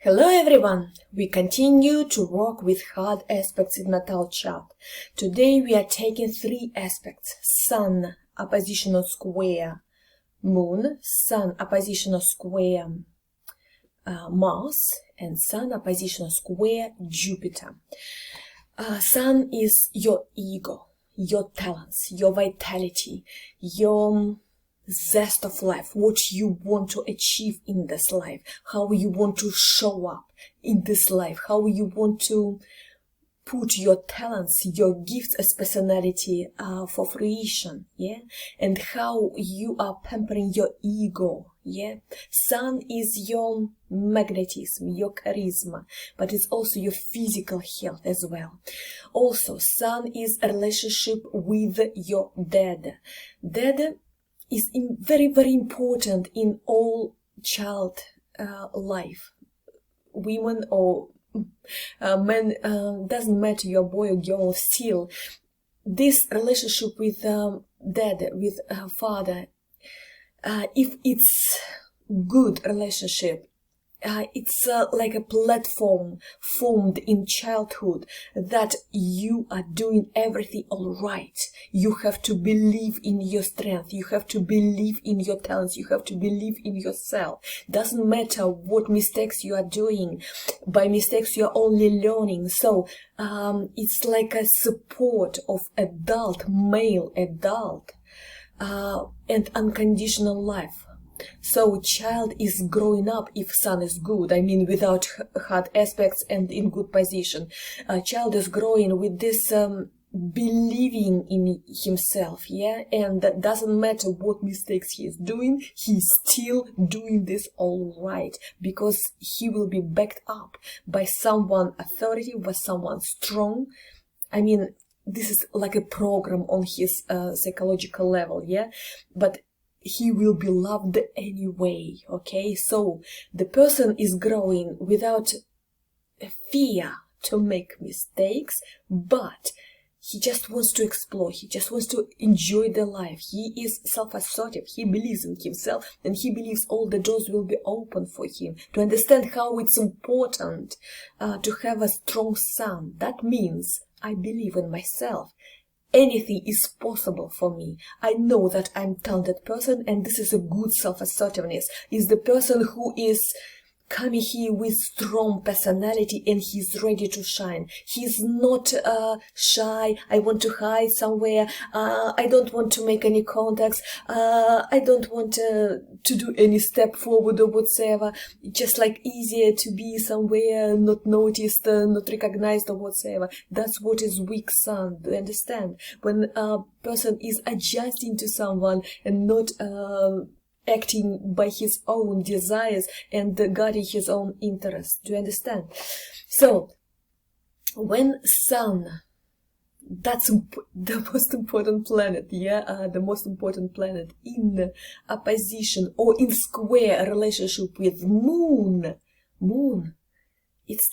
Hello everyone! We continue to work with hard aspects in Natal Chart. Today we are taking three aspects: Sun, oppositional square Moon, Sun, oppositional square Mars, and Sun, oppositional square Jupiter. Sun is your ego, your talents, your vitality, your zest of life, what you want to achieve in this life, how you want to show up in this life, how you want to put your talents, your gifts as personality for fruition, yeah, and how you are pampering your ego, yeah. Sun is your magnetism, your charisma, but it's also your physical health as well. Also, Sun is a relationship with your dad. Dad is very, very important in all child life. Women or men, doesn't matter, you're boy or girl, still this relationship with dad, with father, if it's good relationship, it's like a platform formed in childhood that you are doing everything all right. You have to believe in your strength. You have to believe in your talents. You have to believe in yourself. Doesn't matter what mistakes you are doing. By mistakes, you are only learning. So it's like a support of adult, male adult, and unconditional life. So child is growing up if Sun is good, I mean without hard aspects and in good position. Child is growing with this believing in himself, yeah, and that doesn't matter what mistakes he is doing, he's still doing this all right, because he will be backed up by someone authority, by someone strong. I mean, this is like a program on his psychological level, yeah, but he will be loved anyway, okay? So the person is growing without fear to make mistakes, but he just wants to explore, he just wants to enjoy the life. He is self-assertive, he believes in himself, and he believes all the doors will be open for him. To understand how it's important to have a strong Sun, that means I believe in myself. Anything is possible for me. I know that I'm a talented person, and this is a good self-assertiveness. Is the person who is coming here with strong personality and he's ready to shine. He's not shy. I want to hide somewhere. I don't want to make any contacts. I don't want to do any step forward or whatsoever. Just like easier to be somewhere, not noticed, not recognized or whatsoever. That's what is weak Sun. Do you understand? When a person is adjusting to someone and not acting by his own desires and guarding his own interests. Do you understand? So, when Sun, that's the most important planet, yeah, the most important planet in opposition or in square relationship with Moon, it's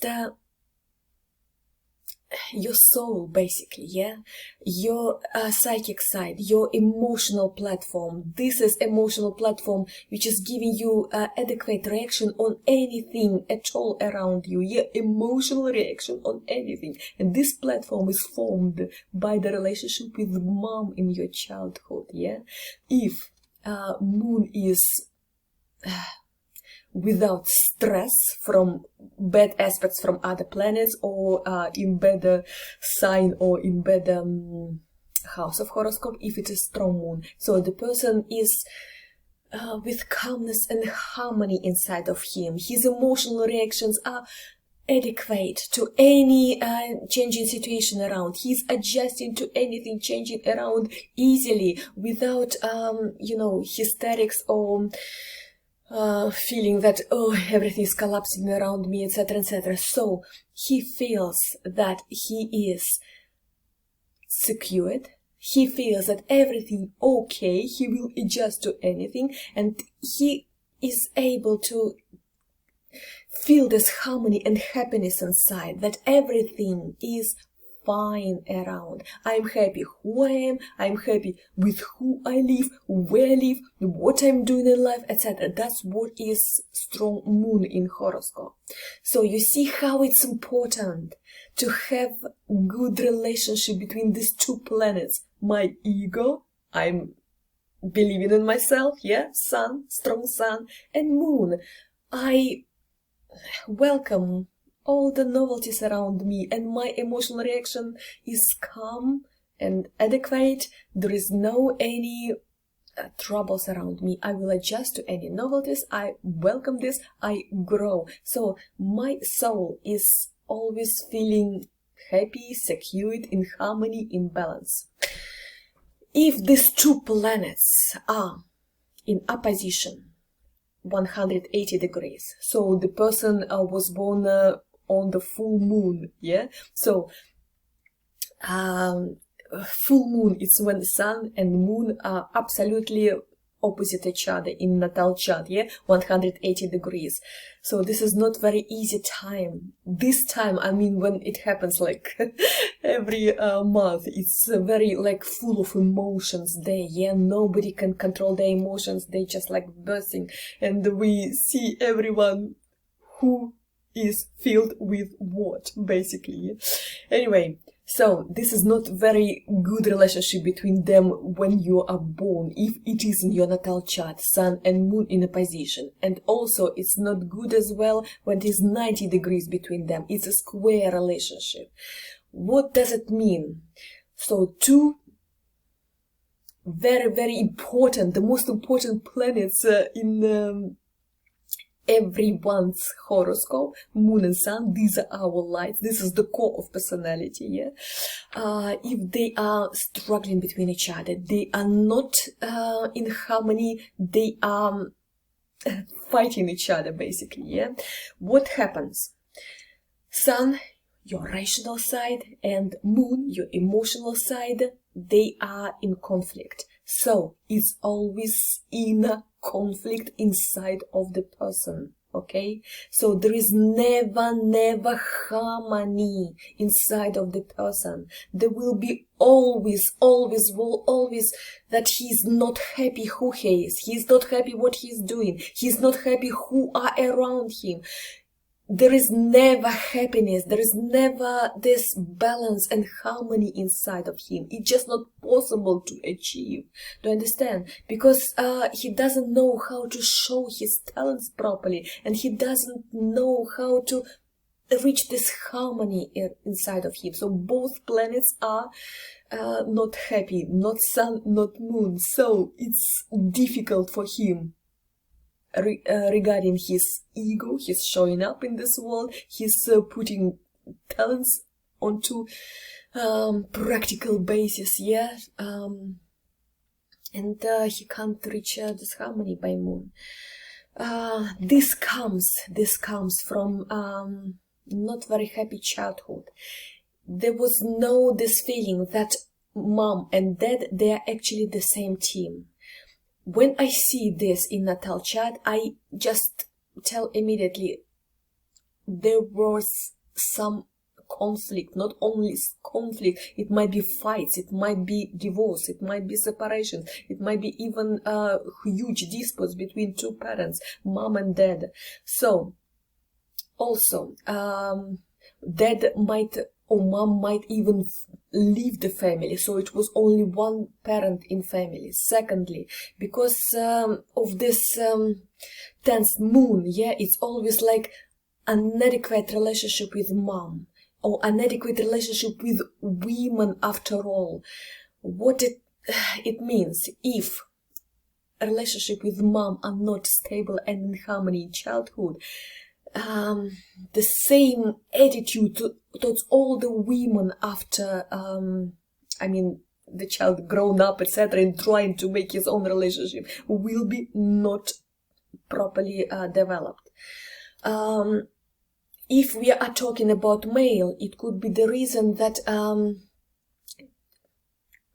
your soul, basically, yeah, your psychic side, your emotional platform. This is emotional platform which is giving you adequate reaction on anything at all around you, yeah, emotional reaction on anything. And this platform is formed by the relationship with mom in your childhood, yeah. If Moon is without stress from bad aspects from other planets, or in bad sign or in bad house of horoscope, if it is strong Moon, so the person is with calmness and harmony inside of him. His emotional reactions are adequate to any changing situation around. He's adjusting to anything changing around easily without hysterics or feeling that, oh, everything is collapsing around me, etc., etc. So he feels that he is secured, he feels that everything okay, he will adjust to anything, and he is able to feel this harmony and happiness inside, that everything is fine around. I'm happy who I am, I'm happy with who I live, where I live, what I'm doing in life, etc. That's what is strong moon in horoscope. So you see how it's important to have good relationship between these two planets. My ego, I'm believing in myself, yeah, sun, strong sun, and moon. I welcome all the novelties around me, and my emotional reaction is calm and adequate. There is no any troubles around me. I will adjust to any novelties. I welcome this. I grow. So my soul is always feeling happy, secured, in harmony, in balance. If these two planets are in opposition, 180 degrees, so the person was born on the full moon, yeah, so full moon is when the sun and moon are absolutely opposite each other in Natal Chart, yeah, 180 degrees. So this is not very easy time. This time, I mean, when it happens like every month, it's very like full of emotions there, yeah, nobody can control their emotions, they just like bursting, and we see everyone who is filled with what, basically. Anyway, so this is not very good relationship between them when you are born, if it is in your natal chart, sun and moon in opposition. And also it's not good as well when it is 90 degrees between them. It's a square relationship. What does it mean? So two very, very important, the most important planets in everyone's horoscope, moon and sun, these are our lights, this is the core of personality, yeah. If they are struggling between each other, they are not in harmony, they are fighting each other, basically, yeah. What happens? Sun, your rational side, and moon, your emotional side, they are in conflict. So it's always in a conflict inside of the person, okay? So there is never harmony inside of the person. There will be always that he's not happy who he is. He's not happy what he's doing. He's not happy who are around him. There is never happiness, there is never this balance and harmony inside of him. It's just not possible to achieve. Do you understand? Because he doesn't know how to show his talents properly, and he doesn't know how to reach this harmony inside of him. So both planets are not happy, not sun, not moon. So it's difficult for him. Regarding his ego, he's showing up in this world, he's putting talents onto practical basis, yeah, and he can't reach this harmony by moon. This comes from not very happy childhood. There was this feeling that mom and dad, they are actually the same team. When I see this in natal chart, I just tell immediately there was some conflict, not only conflict, it might be fights, it might be divorce, it might be separation, it might be even huge disputes between two parents, mom and dad. So, also, dad might or mom might even leave the family, so it was only one parent in family. Secondly, because of this tense moon, yeah, it's always like an inadequate relationship with mom, or an inadequate relationship with women after all. What it means, if a relationship with mom are not stable and in harmony in childhood, the same attitude towards all the women after, I mean, the child grown up, etc., and trying to make his own relationship will be not properly developed. If we are talking about male, it could be the reason that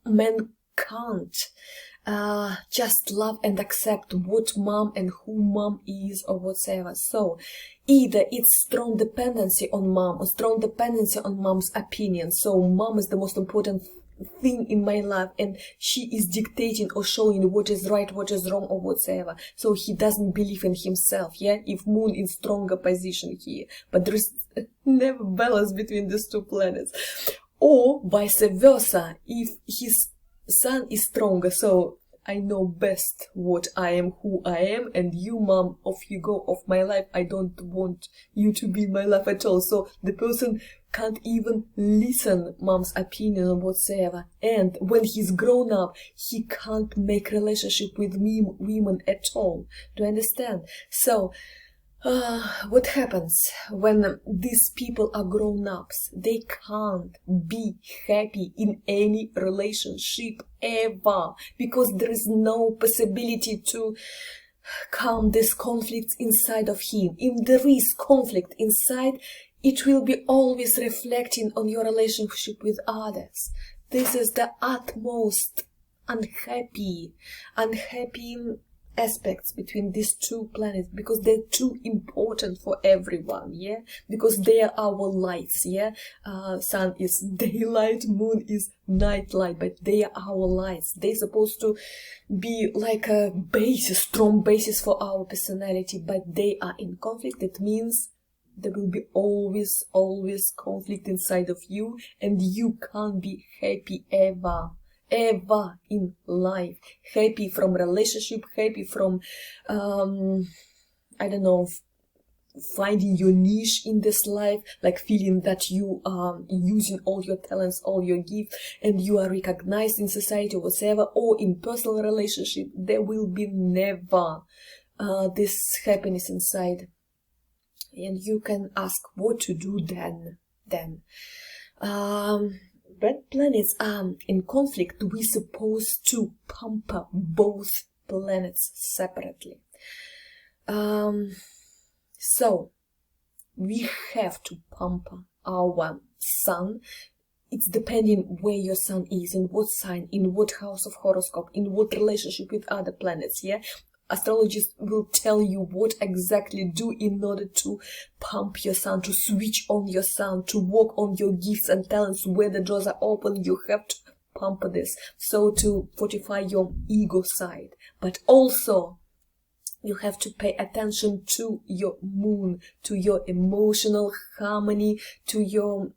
men can't just love and accept what mom and who mom is or whatever. So either it's strong dependency on mom or strong dependency on mom's opinion. So mom is the most important thing in my life and she is dictating or showing what is right, what is wrong or whatever. So he doesn't believe in himself, yeah, if moon in stronger position here. But there is never balance between these two planets. Or vice versa, if his sun is stronger, so I know best what I am, who I am, and you, mom, off you go of my life. I don't want you to be in my life at all. So the person can't even listen mom's opinion or whatsoever. And when he's grown up, he can't make relationship with women at all. Do you understand? So what happens when these people are grown-ups? They can't be happy in any relationship ever, because there is no possibility to calm this conflict inside of him. If there is conflict inside, it will be always reflecting on your relationship with others. This is the utmost unhappy aspects between these two planets, because they're too important for everyone, yeah, because they are our lights, yeah. Sun is daylight, moon is nightlight, but they are our lights. They're supposed to be like a basis, strong basis for our personality, but they are in conflict. That means there will be always conflict inside of you, and you can't be happy ever in life. Happy from relationship, happy from I don't know, finding your niche in this life, like feeling that you are using all your talents, all your gifts, and you are recognized in society or whatever, or in personal relationship. There will be never this happiness inside. And you can ask what to do then. When planets are in conflict, we're supposed to pamper both planets separately. So we have to pamper our sun. It's depending where your sun is, in what sign, in what house of horoscope, in what relationship with other planets, yeah? Astrologists will tell you what exactly do in order to pump your sun, to switch on your sun, to work on your gifts and talents. Where the doors are open, you have to pump this, so to fortify your ego side. But also you have to pay attention to your moon, to your emotional harmony, to your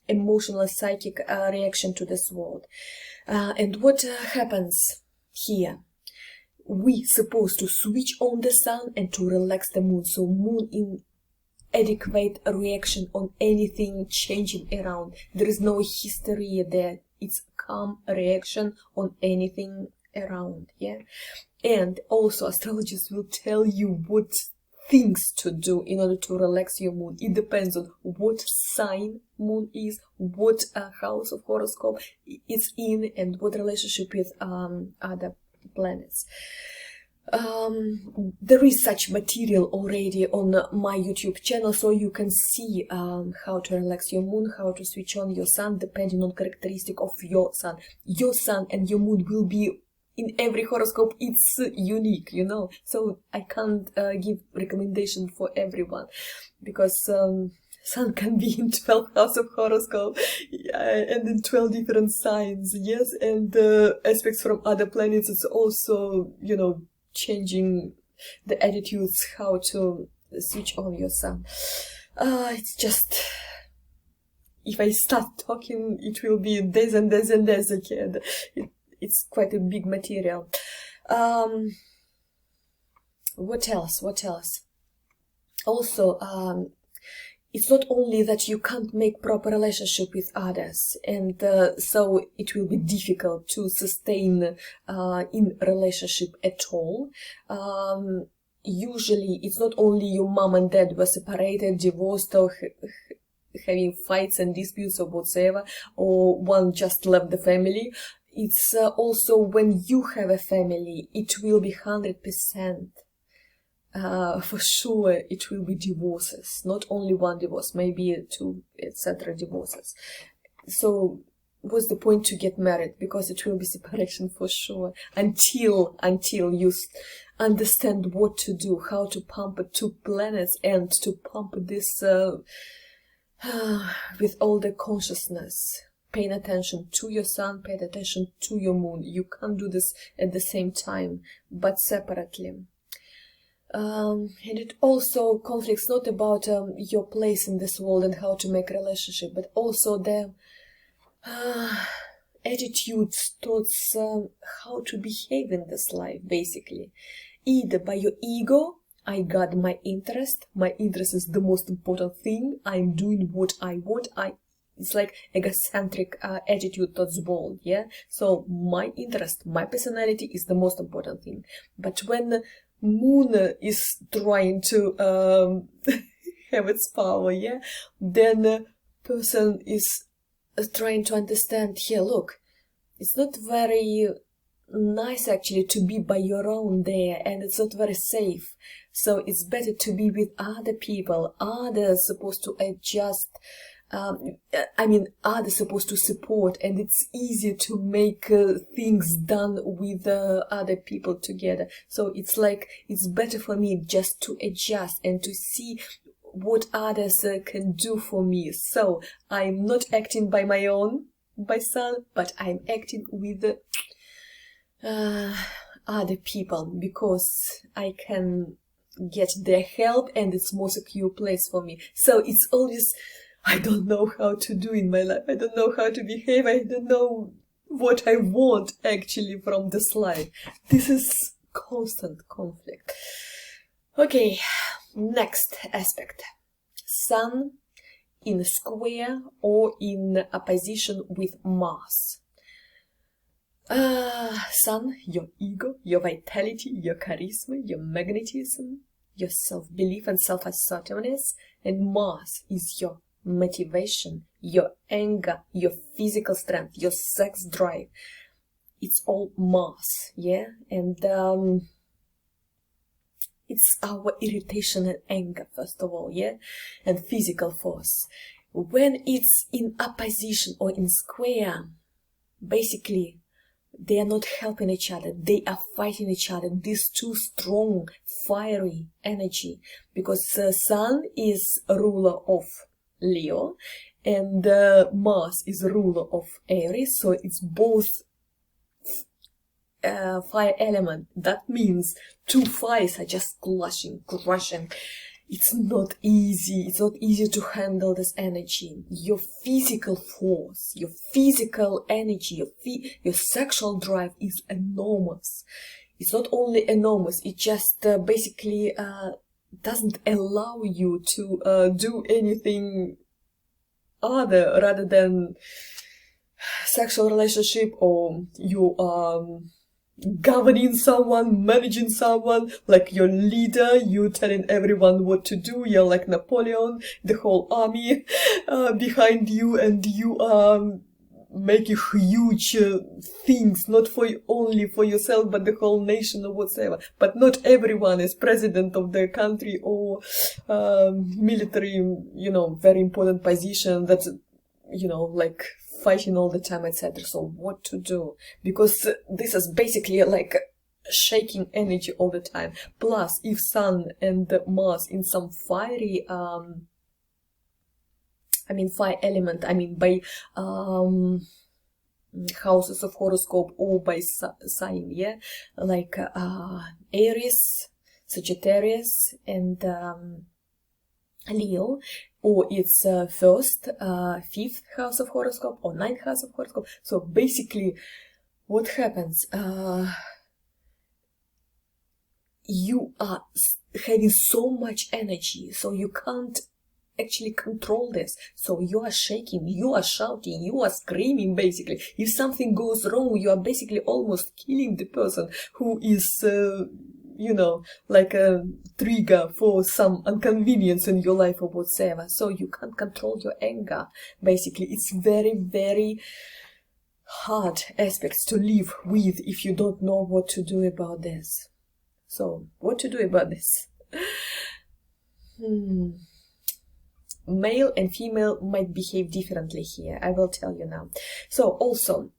emotional psychic reaction to this world. And what happens here? We supposed to switch on the sun and to relax the moon. So moon in adequate reaction on anything changing around. There is no hysteria there. It's calm reaction on anything around, yeah. And also astrologists will tell you what things to do in order to relax your moon. It depends on what sign moon is, what house of horoscope it's in, and what relationship with other planets. There is such material already on my YouTube channel, so you can see how to relax your moon, how to switch on your sun, depending on characteristic of your sun. Your sun and your moon will be in every horoscope. It's unique, you know, so I can't give recommendation for everyone, because sun can be in 12 house of horoscope, and in 12 different signs, yes, and aspects from other planets. It's also, you know, changing the attitudes, how to switch on your sun. It's just, if I start talking, it will be days and days and days again. It's quite a big material. What else? Also, it's not only that you can't make proper relationship with others, and so it will be difficult to sustain in relationship at all. Usually, it's not only your mom and dad were separated, divorced, or having fights and disputes or whatsoever, or one just left the family. It's also when you have a family, it will be 100%. For sure, it will be divorces. Not only one divorce, maybe two, etc. divorces. So what's the point to get married? Because it will be separation for sure until you understand what to do, how to pump two planets and to pump this with all the consciousness, paying attention to your sun, paying attention to your moon. You can't do this at the same time, but separately. And it also conflicts not about your place in this world and how to make a relationship, but also the attitudes towards how to behave in this life, basically. Either by your ego, I got my interest is the most important thing, I'm doing what I want, it's like egocentric attitude towards the world, yeah? So my interest, my personality is the most important thing. But when moon is trying to have its power, yeah, then a person is trying to understand, here, look, it's not very nice actually to be by your own there, and it's not very safe. So it's better to be with other people. Others supposed to adjust. Others supposed to support, and it's easier to make things done with other people together. So it's like it's better for me just to adjust and to see what others can do for me. So I'm not acting by my own, by sun, but I'm acting with other people because I can get their help and it's more secure place for me. So it's always, I don't know how to do in my life. I don't know how to behave. I don't know what I want actually from this life. This is constant conflict. Okay, next aspect. Sun in square or in opposition with Mars. Sun, your ego, your vitality, your charisma, your magnetism, your self-belief and self-assertiveness, and Mars is your motivation, your anger, your physical strength, your sex drive. It's all Mars, yeah? And it's our irritation and anger, first of all, yeah? And physical force. When it's in opposition or in square, basically, they are not helping each other. They are fighting each other. These two strong, fiery energy. Because Sun is a ruler of Leo and Mars is a ruler of Aries. So it's both fire element. That means two fires are just clashing, crushing. It's not easy. It's not easy to handle this energy. Your physical force, your physical energy, your sexual drive is enormous. It's not only enormous, it just basically doesn't allow you to do anything other rather than sexual relationship, or you governing someone, managing someone, like your leader, you telling everyone what to do, you're like Napoleon, the whole army behind you, and you are making huge things, not only for yourself, but the whole nation or whatsoever. But not everyone is president of the country or military, very important position that's, like fighting all the time, etc. So what to do? Because this is basically like shaking energy all the time. Plus, if Sun and Mars in some fiery, fire element, by houses of horoscope or by sign, yeah, like Aries, Sagittarius, and Leo, or it's first, fifth house of horoscope or ninth house of horoscope. So basically, what happens? You are having so much energy, so you can't actually control this. So you are shaking, you are shouting, you are screaming, basically. If something goes wrong, you are basically almost killing the person who is like a trigger for some inconvenience in your life or whatsoever. So you can't control your anger. Basically, it's very, very hard aspects to live with if you don't know what to do about this. So, what to do about this? male and female might behave differently here. I will tell you now. So also,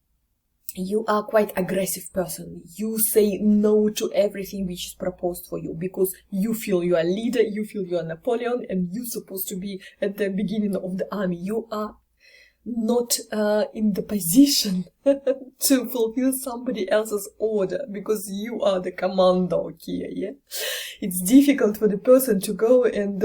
you are quite aggressive person. You say no to everything which is proposed for you because you feel you are leader, you feel you are Napoleon, and you're supposed to be at the beginning of the army. You are not in the position to fulfill somebody else's order because you are the commando here, yeah? It's difficult for the person to go and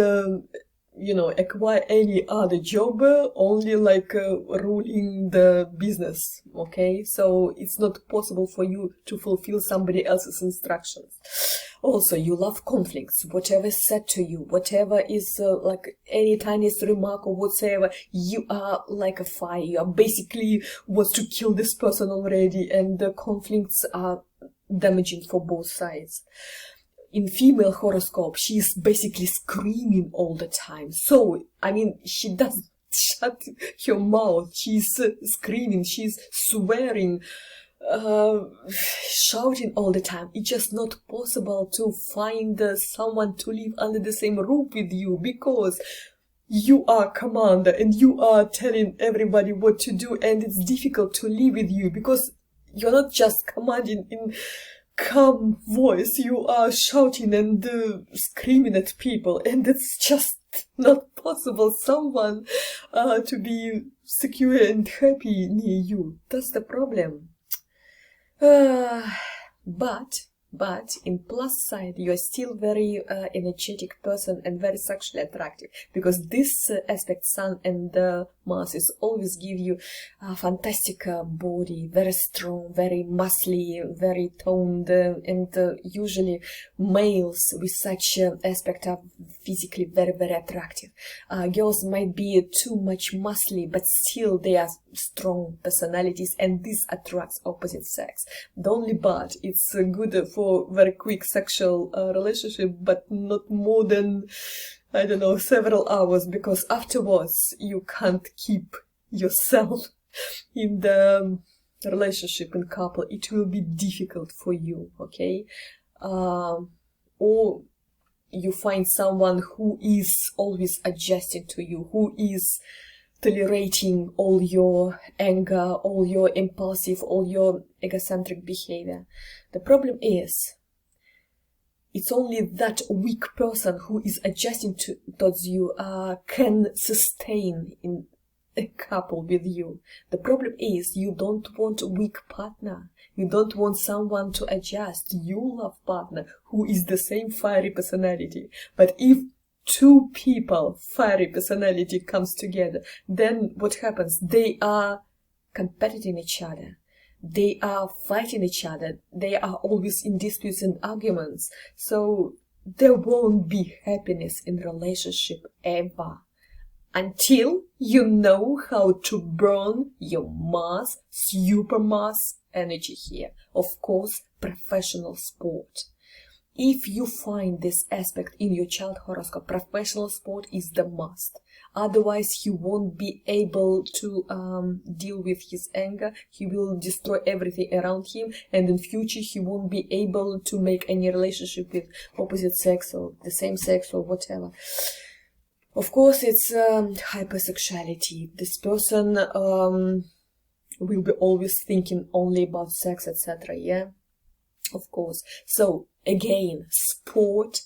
acquire any other job, only like ruling the business, okay? So it's not possible for you to fulfill somebody else's instructions. Also, you love conflicts. Whatever is said to you, whatever is like any tiniest remark or whatsoever, you are like a fire. You are basically wants to kill this person already, and the conflicts are damaging for both sides. In female horoscope, she is basically screaming all the time. So, I mean, she doesn't shut her mouth. She's screaming, she's swearing, shouting all the time. It's just not possible to find someone to live under the same roof with you because you are commander and you are telling everybody what to do, and it's difficult to live with you because you're not just commanding in calm voice, you are shouting and screaming at people, and it's just not possible someone to be secure and happy near you. That's the problem. But in plus side, you are still very energetic person and very sexually attractive, because this aspect Sun and Mars is always give you a fantastic body, very strong, very muscly, very toned, and usually males with such aspect are physically very, very attractive. Girls might be too much muscly, but still they are strong personalities, and this attracts opposite sex. The only but it's good for very quick sexual relationship, but not more than, I don't know, several hours, because afterwards you can't keep yourself in the relationship and couple. It will be difficult for you, okay? Or you find someone who is always adjusting to you, who is tolerating all your anger, all your impulsive, all your egocentric behavior. The problem is, it's only that weak person who is adjusting towards you can sustain in a couple with you. The problem is, you don't want a weak partner. You don't want someone to adjust. You love partner who is the same fiery personality. But if two people, fiery personality comes together, then what happens? They are competing each other. They are fighting each other. They are always in disputes and arguments. So there won't be happiness in relationship ever, until you know how to burn your Mars, super Mars energy here. Of course, professional sport. If you find this aspect in your child horoscope, professional sport is the must. Otherwise, he won't be able to deal with his anger. He will destroy everything around him, and in future, he won't be able to make any relationship with opposite sex or the same sex or whatever. Of course, it's hypersexuality. This person will be always thinking only about sex, etc. Yeah, of course. So again, sport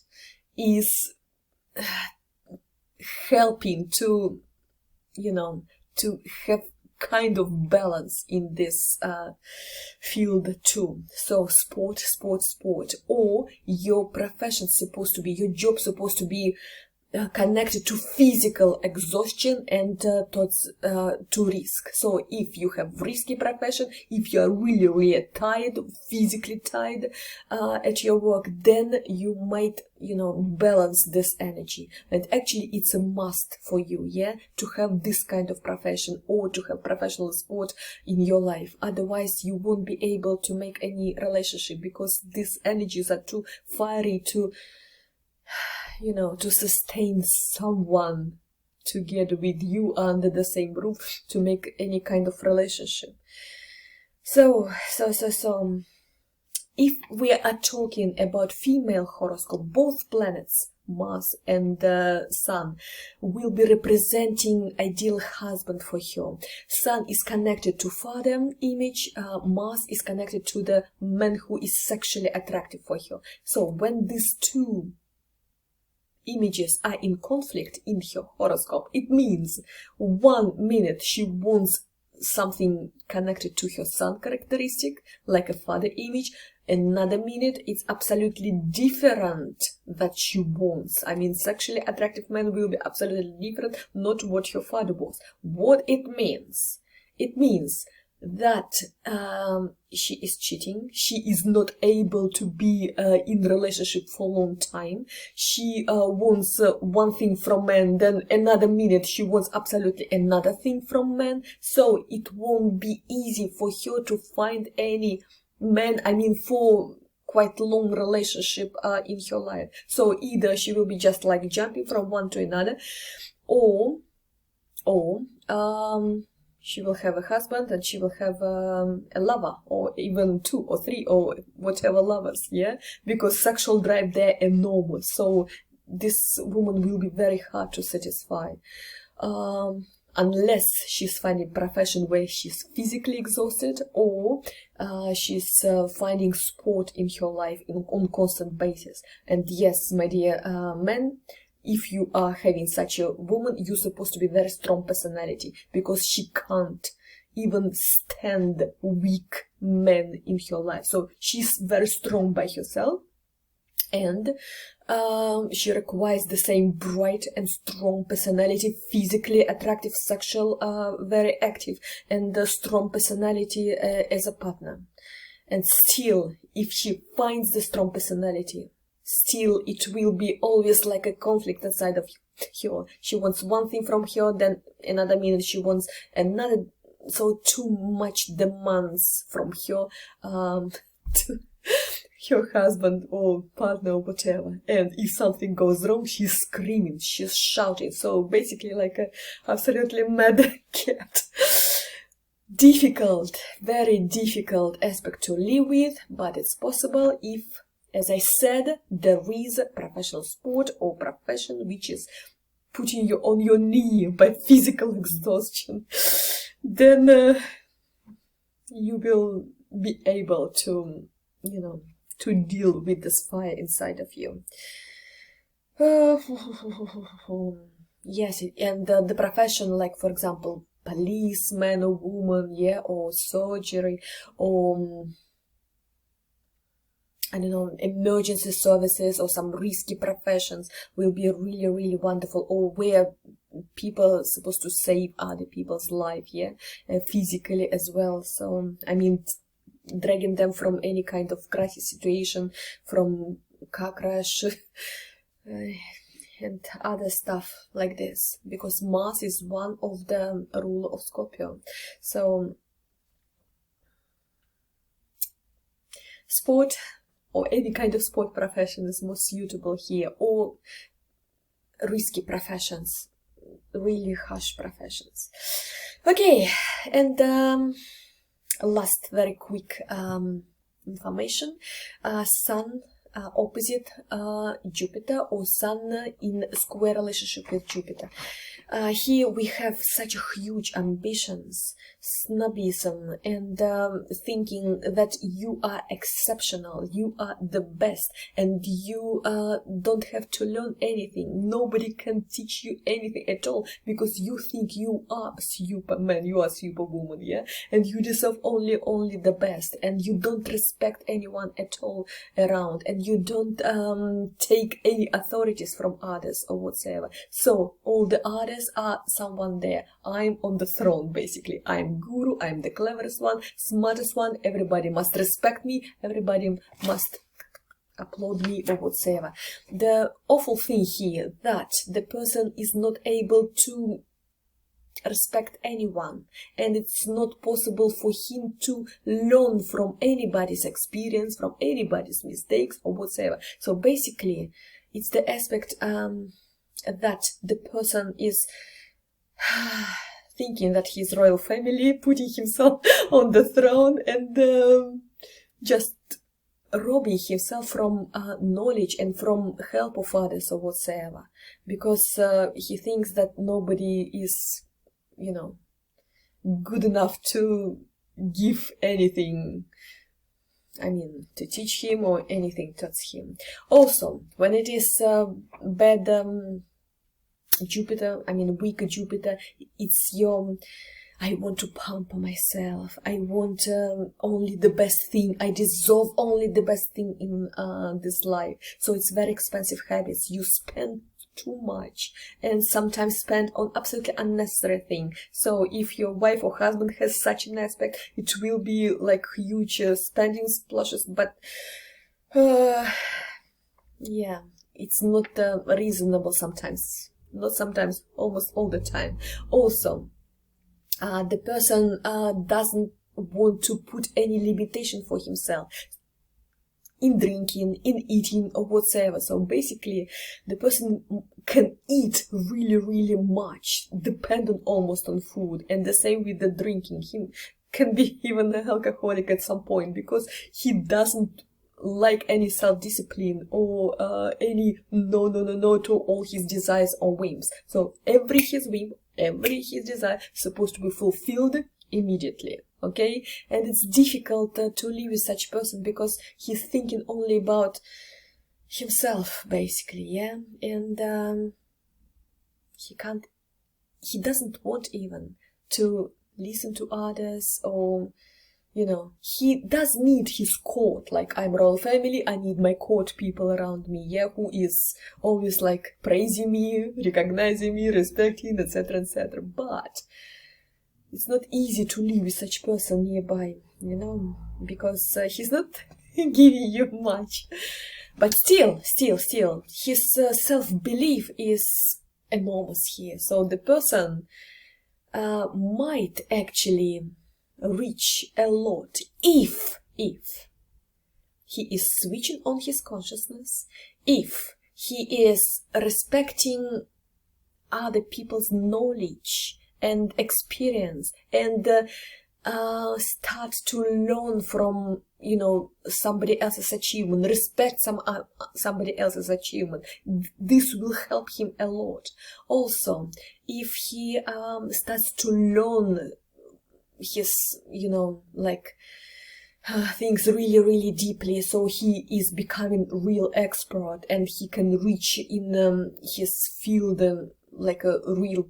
is helping to, to have kind of balance in this field too. So sport, or your profession supposed to be, your job supposed to be connected to physical exhaustion and to risk. So if you have risky profession, if you are really tired, physically tired at your work, then you might, balance this energy. And actually it's a must for you, yeah, to have this kind of profession or to have professional sport in your life. Otherwise you won't be able to make any relationship, because these energies are too fiery to to sustain someone together with you under the same roof, to make any kind of relationship. So if we are talking about female horoscope, both planets, Mars and the Sun, will be representing ideal husband for her. Sun is connected to father image, Mars is connected to the man who is sexually attractive for her. So when these two images are in conflict in her horoscope, it means 1 minute she wants something connected to her Sun characteristic, like a father image. Another minute, it's absolutely different that she wants. I mean, sexually attractive man will be absolutely different, not what her father wants. What it means? It means that she is cheating. She is not able to be in relationship for a long time. She wants one thing from man, then another minute she wants absolutely another thing from man. So it won't be easy for her to find any man, I mean, for quite long relationship in her life. So either she will be just like jumping from one to another, or she will have a husband and she will have a lover, or even 2 or 3 or whatever lovers, yeah, because sexual drive there enormous. So this woman will be very hard to satisfy. Unless she's finding a profession where she's physically exhausted, or she's finding sport in her life on constant basis. And yes, my dear men, if you are having such a woman, you're supposed to be very strong personality, because she can't even stand weak men in her life. So she's very strong by herself, and she requires the same bright and strong personality, physically attractive, sexual, very active, and a strong personality as a partner. And still, if she finds the strong personality, still it will be always like a conflict inside of her. She wants one thing from her, then another minute she wants another. So too much demands from her her husband or partner or whatever. And if something goes wrong, she's screaming, she's shouting. So basically like a absolutely mad cat. Difficult, very difficult aspect to live with, but it's possible if, as I said, there is a professional sport or profession which is putting you on your knee by physical exhaustion. Then you will be able to, you know, to deal with this fire inside of you. Yes, and the profession, like for example, policeman or woman, yeah, or surgery, or I don't know, emergency services, or some risky professions will be really, really wonderful, or where people are supposed to save other people's life, yeah, physically as well. So, I mean, dragging them from any kind of crisis situation, from car crash and other stuff like this, because Mars is one of the ruler of Scorpio. So sport or any kind of sport profession is more suitable here, or risky professions, really harsh professions. Okay, and last very quick information. Sun opposite Jupiter, or Sun in square relationship with Jupiter. Here we have such huge ambitions, snobism, and thinking that you are exceptional, you are the best, and you don't have to learn anything. Nobody can teach you anything at all, because you think you are Superman, you are Superwoman, yeah, and you deserve only the best, and you don't respect anyone at all around, and you don't take any authorities from others or whatsoever. So all the others are someone there. I'm on the throne, basically. I'm guru, I'm the cleverest one, smartest one, everybody must respect me, everybody must applaud me or whatsoever. The awful thing here, that the person is not able to respect anyone, and it's not possible for him to learn from anybody's experience, from anybody's mistakes or whatsoever. So basically it's the aspect that the person is thinking that he's royal family, putting himself on the throne, and just robbing himself from knowledge and from help of others or whatsoever, because he thinks that nobody is, good enough to give anything, to teach him or anything towards him. Also, when it is bad Jupiter, weak Jupiter, it's your, I want to pamper myself, I want only the best thing, I deserve only the best thing in this life. So it's very expensive habits. You spend too much and sometimes spend on absolutely unnecessary thing. So if your wife or husband has such an aspect, it will be like huge spending splashes, but yeah, it's not reasonable sometimes. Not sometimes, almost all the time. Also, the person doesn't want to put any limitation for himself in drinking, in eating, or whatsoever. So basically, the person can eat really, really much, dependent almost on food. And the same with the drinking. He can be even an alcoholic at some point, because he doesn't like any self-discipline or any no to all his desires or whims. So every his whim, every his desire is supposed to be fulfilled immediately, okay? And it's difficult to live with such person, because he's thinking only about himself, basically, yeah? And he doesn't want even to listen to others, or he does need his court. Like, I'm royal family, I need my court people around me, yeah, who is always like praising me, recognizing me, respecting, etc., etc. But it's not easy to live with such person nearby, because he's not giving you much. But still, his self-belief is enormous here. So the person might actually reach a lot if he is switching on his consciousness, if he is respecting other people's knowledge and experience, and start to learn from somebody else's achievement, respect somebody else's achievement. This will help him a lot. Also, if he starts to learn his things really, really deeply, so he is becoming real expert, and he can reach in his field like a real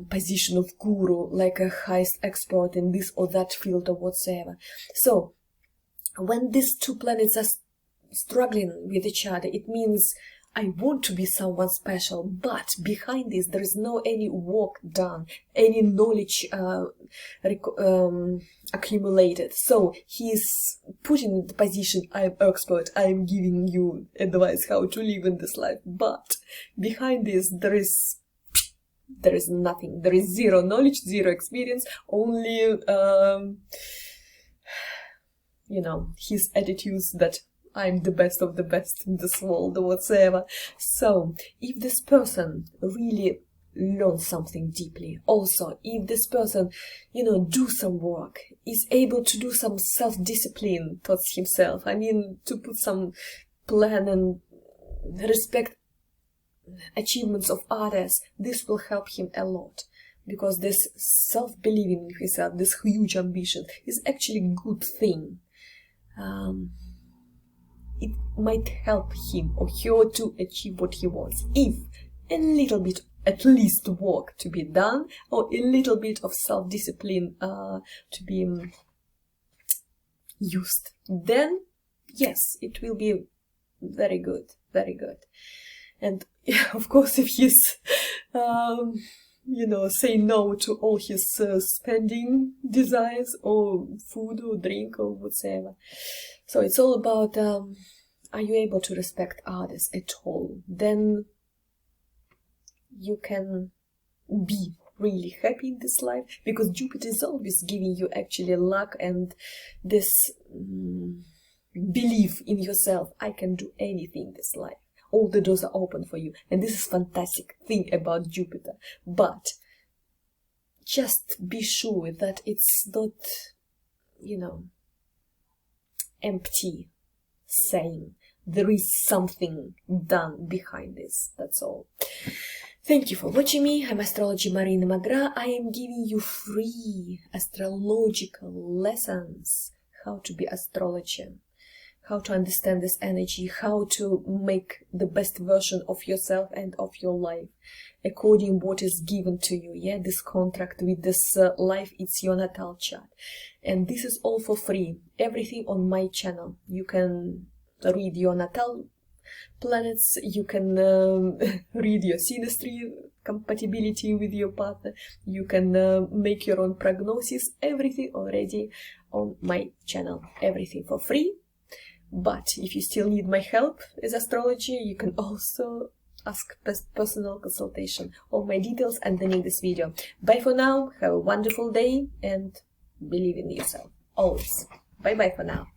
position of guru, like a highest expert in this or that field or whatsoever. So when these two planets are struggling with each other, it means I want to be someone special, but behind this there is no any work done, any knowledge accumulated. So he's putting in the position, I'm expert, I'm giving you advice how to live in this life, but behind this there is nothing. There is zero knowledge, zero experience, only his attitudes that I'm the best of the best in this world or whatsoever. So if this person really learns something deeply, also if this person do some work, is able to do some self-discipline towards himself, to put some plan and respect achievements of others, this will help him a lot, because this self-believing in himself, this huge ambition, is actually a good thing. It might help him or her to achieve what he wants, if a little bit, at least, work to be done, or a little bit of self-discipline to be used. Then yes, it will be very good, very good. And of course, if he's say no to all his spending desires, or food or drink or whatsoever. So it's all about, are you able to respect others at all? Then you can be really happy in this life, because Jupiter is always giving you actually luck and this belief in yourself. I can do anything in this life. All the doors are open for you. And this is fantastic thing about Jupiter. But just be sure that it's not, empty. saying. There is something done behind this, that's all. Thank you for watching me. I'm Astrology Marina Magra. I am giving you free astrological lessons. How to be astrologer, how to understand this energy, how to make the best version of yourself and of your life according what is given to you. Yeah, this contract with this life, it's your natal chart. And this is all for free. Everything on my channel. You can read your natal planets, you can read your synastry, compatibility with your partner, you can make your own prognosis, everything already on my channel, everything for free. But if you still need my help as astrologer, you can also ask personal consultation. All my details underneath this video. Bye for now, have a wonderful day and believe in yourself, always. Bye bye for now.